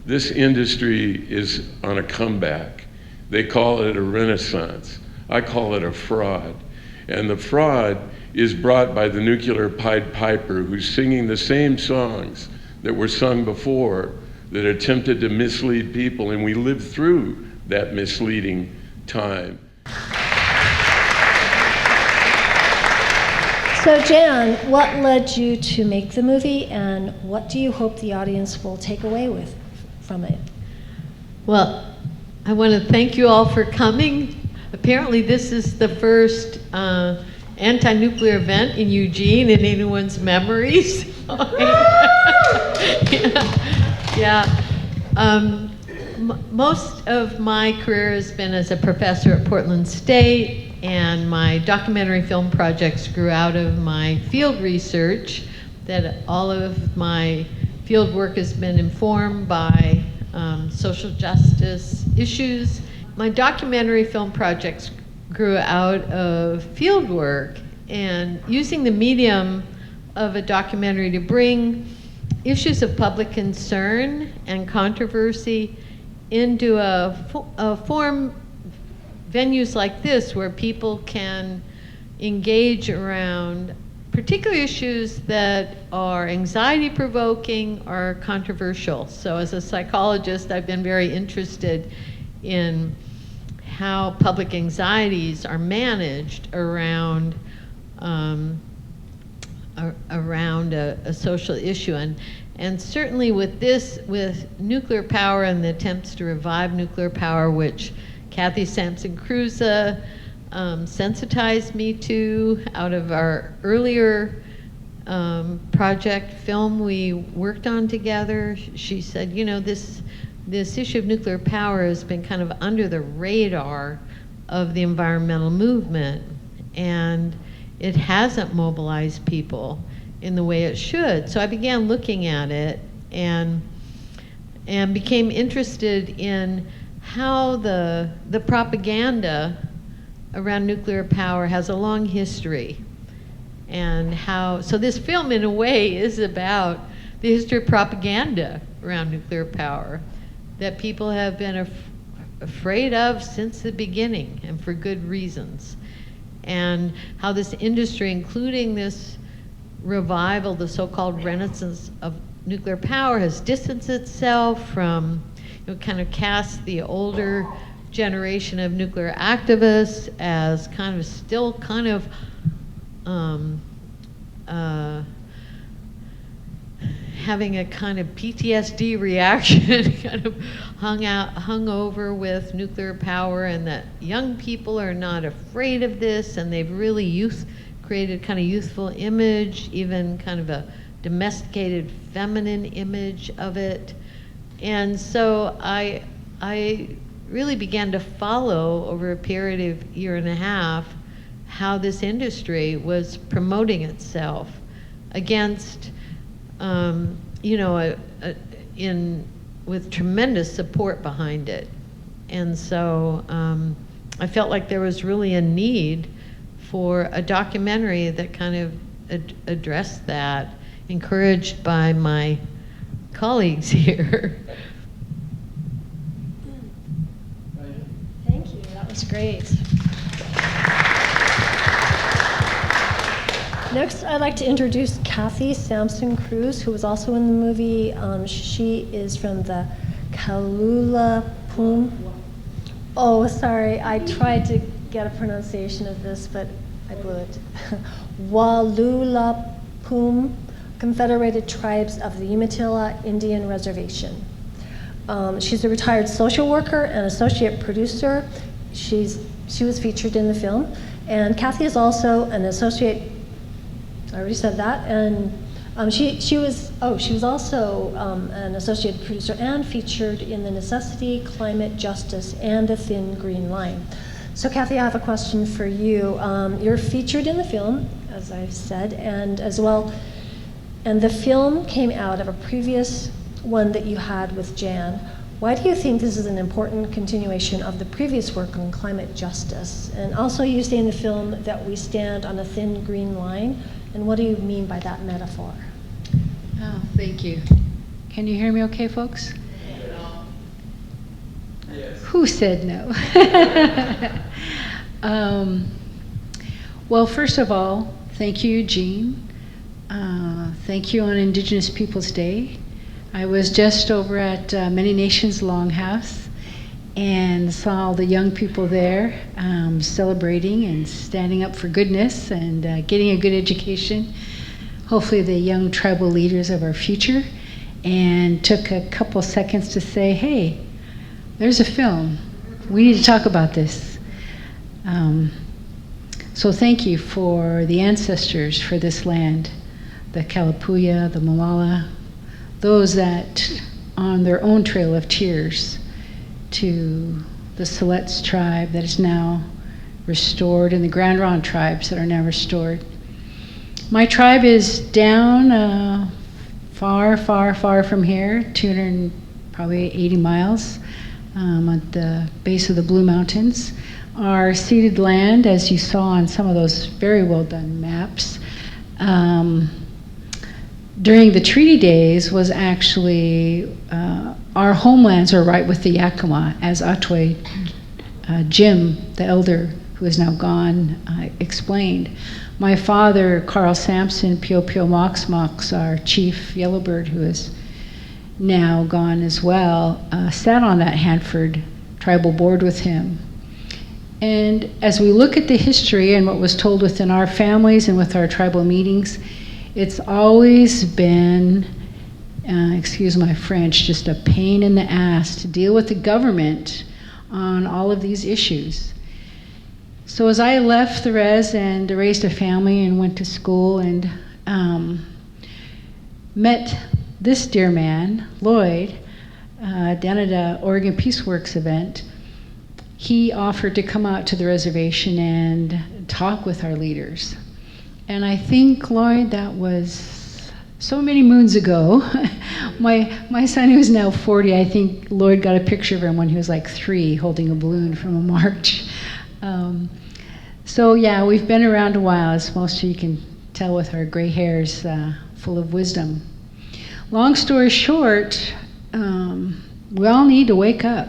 this industry is on a comeback. They call it a renaissance. I call it a fraud. And the fraud is brought by the nuclear Pied Piper, who's singing the same songs that were sung before that attempted to mislead people, and we lived through that misleading time. So Jan, what led you to make the movie, and what do you hope the audience will take away from it? Well, I want to thank you all for coming. Apparently this is the first anti-nuclear event in Eugene in anyone's memories. Most of my career has been as a professor at Portland State, and my documentary film projects grew out of my field research. That all of my field work has been informed by social justice issues. My documentary film projects grew out of field work and using the medium of a documentary to bring issues of public concern and controversy into a form, venues like this, where people can engage around particular issues that are anxiety-provoking or controversial. So as a psychologist, I've been very interested in how public anxieties are managed around a social issue. And certainly with this, with nuclear power and the attempts to revive nuclear power, which Cathy Sampson Kruse sensitized me to out of our earlier project film we worked on together. She said, you know, this issue of nuclear power has been kind of under the radar of the environmental movement, and it hasn't mobilized people in the way it should. So I began looking at it and became interested in how the propaganda around nuclear power has a long history, and how, so this film in a way is about the history of propaganda around nuclear power that people have been afraid of since the beginning, and for good reasons. And how this industry, including this revival, the so-called renaissance of nuclear power, has distanced itself from, you know, kind of cast the older generation of nuclear activists as kind of still kind of having a kind of PTSD reaction, kind of hung over with nuclear power, and that young people are not afraid of this, and they've really created kind of youthful image, even kind of a domesticated feminine image of it. And so I really began to follow over a period of a year and a half how this industry was promoting itself against, you know, with tremendous support behind it. And so I felt like there was really a need for a documentary that kind of addressed that, encouraged by my colleagues here. Thank you, that was great. Next, I'd like to introduce Cathy Sampson Kruse, who was also in the movie. She is from the Kalula-Pum. Oh, sorry, I tried to get a pronunciation of this, but I blew it. Walula-Pum Confederated Tribes of the Umatilla Indian Reservation. She's a retired social worker and associate producer. She was featured in the film. And Cathy is also an associate, I already said that, and she was also an associate producer and featured in The Necessity, Climate Justice, and The Thin Green Line. So Cathy, I have a question for you. You're featured in the film, as I've said, and as well, and the film came out of a previous one that you had with Jan. Why do you think this is an important continuation of the previous work on climate justice? And also you say in the film that we stand on a thin green line, and what do you mean by that metaphor? Oh, thank you. Can you hear me okay, folks? Yes. Who said no? Well, first of all, thank you, Eugene. Thank you on Indigenous Peoples Day. I was just over at Many Nations Longhouse and saw all the young people there celebrating and standing up for goodness and getting a good education. Hopefully the young tribal leaders of our future, and took a couple seconds to say, hey, there's a film. We need to talk about this. So thank you for the ancestors for this land, the Kalapuya, the Malala, those that on their own trail of tears to the Siletz tribe that is now restored, and the Grand Ronde tribes that are now restored. My tribe is down far, far, far from here, 280 miles at the base of the Blue Mountains. Our ceded land, as you saw on some of those very well done maps, during the treaty days was actually, our homelands are right with the Yakima, as Otway Jim, the elder who is now gone, explained. My father, Carl Sampson, Pio Pio Mox Mox, our chief Yellowbird, who is now gone as well, sat on that Hanford tribal board with him. And as we look at the history and what was told within our families and with our tribal meetings, it's always been, excuse my French, just a pain in the ass to deal with the government on all of these issues. So as I left the res and raised a family and went to school and met this dear man, Lloyd, down at a Oregon Peace Works event, he offered to come out to the reservation and talk with our leaders. And I think, Lloyd, that was so many moons ago. my son, who's now 40, I think Lloyd got a picture of him when he was like 3, holding a balloon from a march. So yeah, we've been around a while, as most of you can tell with our gray hairs full of wisdom. Long story short, we all need to wake up.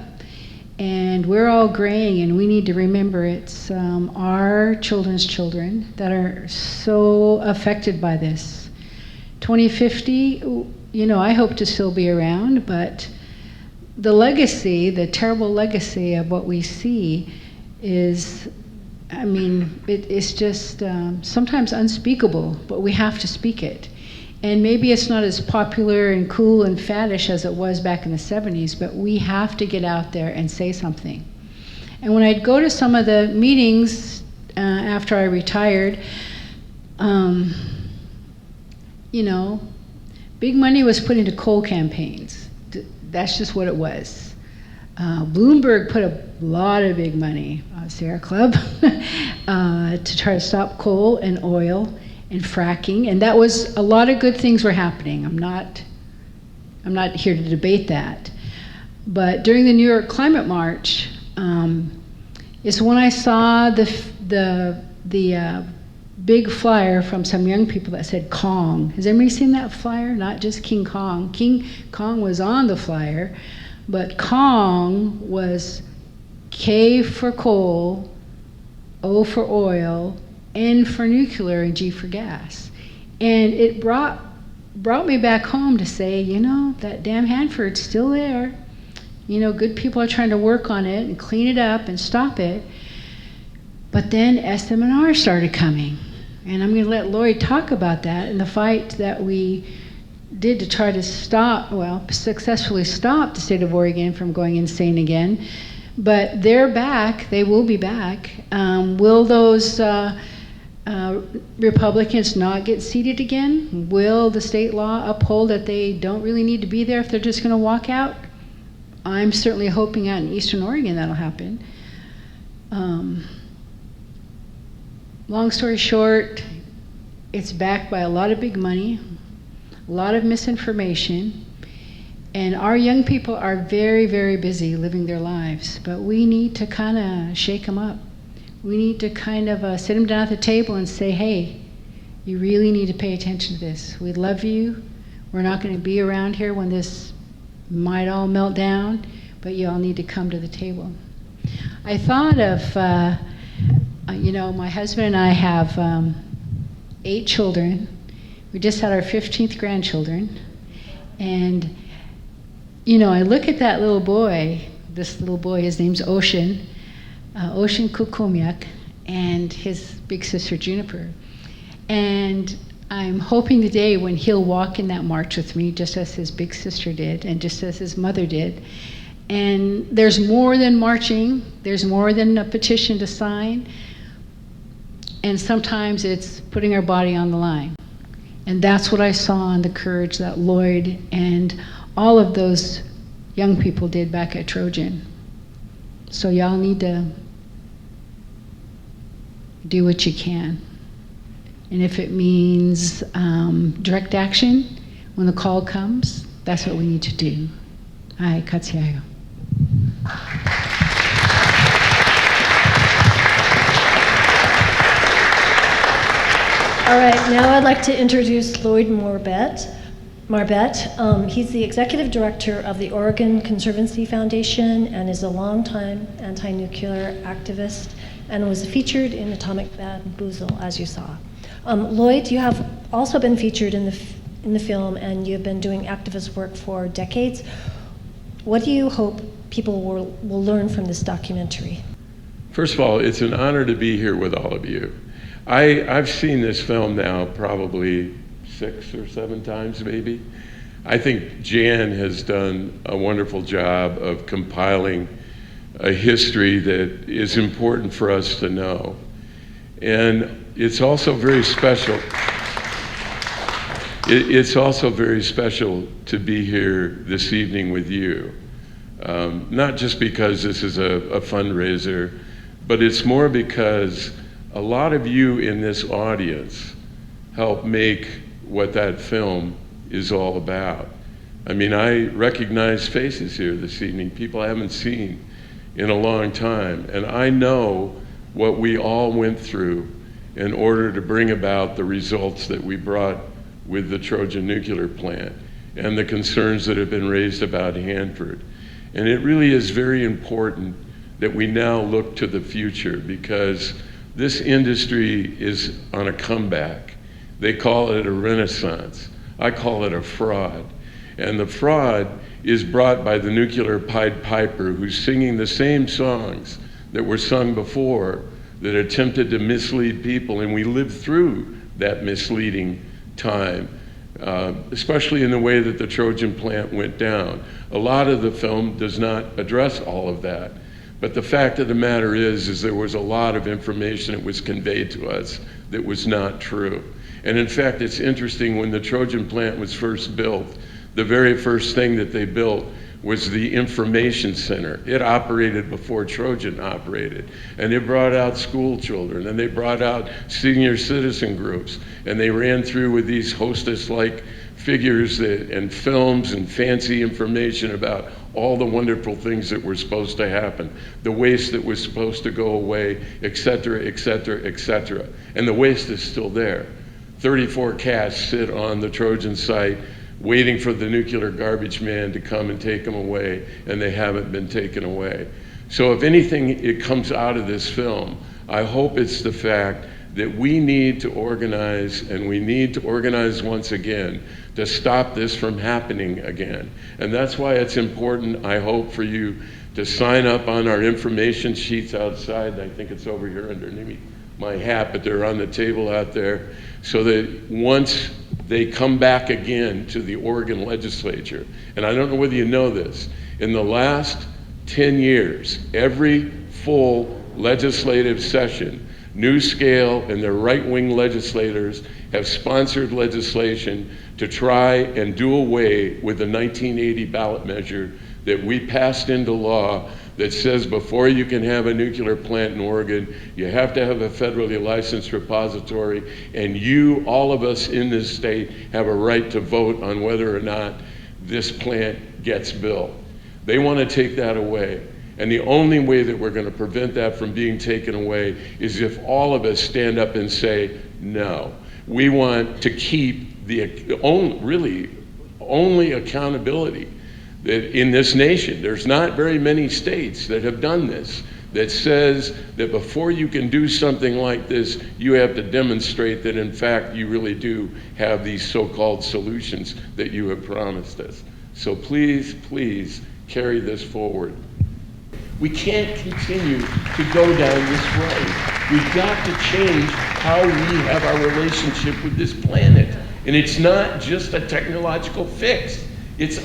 And we're all graying, and we need to remember it's our children's children that are so affected by this. 2050, you know, I hope to still be around, but the legacy, the terrible legacy of what we see is, I mean, it's just sometimes unspeakable, but we have to speak it. And maybe it's not as popular and cool and faddish as it was back in the 70s, but we have to get out there and say something. And when I'd go to some of the meetings after I retired, you know, big money was put into coal campaigns. That's just what it was. Bloomberg put a lot of big money, Sierra Club, to try to stop coal and oil and fracking, and that was, a lot of good things were happening. I'm not here to debate that. But during the New York Climate March is when I saw the big flyer from some young people that said Kong. Has anybody seen that flyer? Not just King Kong. King Kong was on the flyer, but Kong was K for coal, O for oil, N for nuclear, and G for gas. And it brought me back home to say, you know, that damn Hanford's still there. You know, good people are trying to work on it and clean it up and stop it. But then SM&R started coming. And I'm going to let Lloyd talk about that and the fight that we did to try to stop, well, successfully stop the state of Oregon from going insane again. But they're back. They will be back. Will those Republicans not get seated again? Will the state law uphold that they don't really need to be there if they're just going to walk out? I'm certainly hoping out in Eastern Oregon that'll happen. Long story short, it's backed by a lot of big money, a lot of misinformation, and our young people are very, very busy living their lives, but we need to kind of shake them up. We need to kind of sit them down at the table and say, hey, you really need to pay attention to this. We love you. We're not going to be around here when this might all melt down, but you all need to come to the table. I thought of, my husband and I have 8 children. We just had our 15th grandchildren. And, I look at that little boy, his name's Ocean Kukumiak, and his big sister Juniper. And I'm hoping the day when he'll walk in that march with me, just as his big sister did, and just as his mother did. And there's more than marching, there's more than a petition to sign, and sometimes it's putting our body on the line. And that's what I saw in the courage that Lloyd and all of those young people did back at Trojan. So y'all need to do what you can. And if it means direct action when the call comes, that's what we need to do. Ai, katsiayo. All right, now I'd like to introduce Lloyd Marbet. He's the executive director of the Oregon Conservancy Foundation and is a longtime anti-nuclear activist and was featured in Atomic Bamboozle, as you saw. Lloyd, you have also been featured in the film, and you've been doing activist work for decades. What do you hope people will learn from this documentary? First of all, it's an honor to be here with all of you. I've seen this film now probably 6 or 7 times maybe. I think Jan has done a wonderful job of compiling a history that is important for us to know. And it's also very special. It's also very special to be here this evening with you. Not just because this is a fundraiser, but it's more because a lot of you in this audience help make what that film is all about. I mean, I recognize faces here this evening, people I haven't seen in a long time, and I know what we all went through in order to bring about the results that we brought with the Trojan nuclear plant and the concerns that have been raised about Hanford. And it really is very important that we now look to the future, because this industry is on a comeback. They call it a renaissance. I call it a fraud. And the fraud is brought by the nuclear Pied Piper, who's singing the same songs that were sung before that attempted to mislead people, and we lived through that misleading time, especially in the way that the Trojan plant went down. A lot of the film does not address all of that, but the fact of the matter is there was a lot of information that was conveyed to us that was not true. And in fact, it's interesting, when the Trojan plant was first built, the very first thing that they built was the information center. It operated before Trojan operated, and it brought out school children, and they brought out senior citizen groups, and they ran through with these hostess-like figures and films and fancy information about all the wonderful things that were supposed to happen, the waste that was supposed to go away, et cetera, et cetera, et cetera. And the waste is still there. 34 cats sit on the Trojan site waiting for the nuclear garbage man to come and take them away, and they haven't been taken away. So if anything it comes out of this film, I hope it's the fact that we need to organize, and we need to organize once again to stop this from happening again. And that's why it's important, I hope, for you to sign up on our information sheets outside. I think it's over here underneath my hat, but they're on the table out there, so that once they come back again to the Oregon legislature, and I don't know whether you know this, in the last 10 years, every full legislative session, New Scale and their right-wing legislators have sponsored legislation to try and do away with the 1980 ballot measure that we passed into law that says before you can have a nuclear plant in Oregon, you have to have a federally licensed repository, and you, all of us in this state, have a right to vote on whether or not this plant gets built. They want to take that away. And the only way that we're going to prevent that from being taken away is if all of us stand up and say, no. We want to keep the only accountability that in this nation, there's not very many states that have done this, that says that before you can do something like this, you have to demonstrate that in fact you really do have these so-called solutions that you have promised us. So please, please carry this forward. We can't continue to go down this road. We've got to change how we have our relationship with this planet. And it's not just a technological fix. It's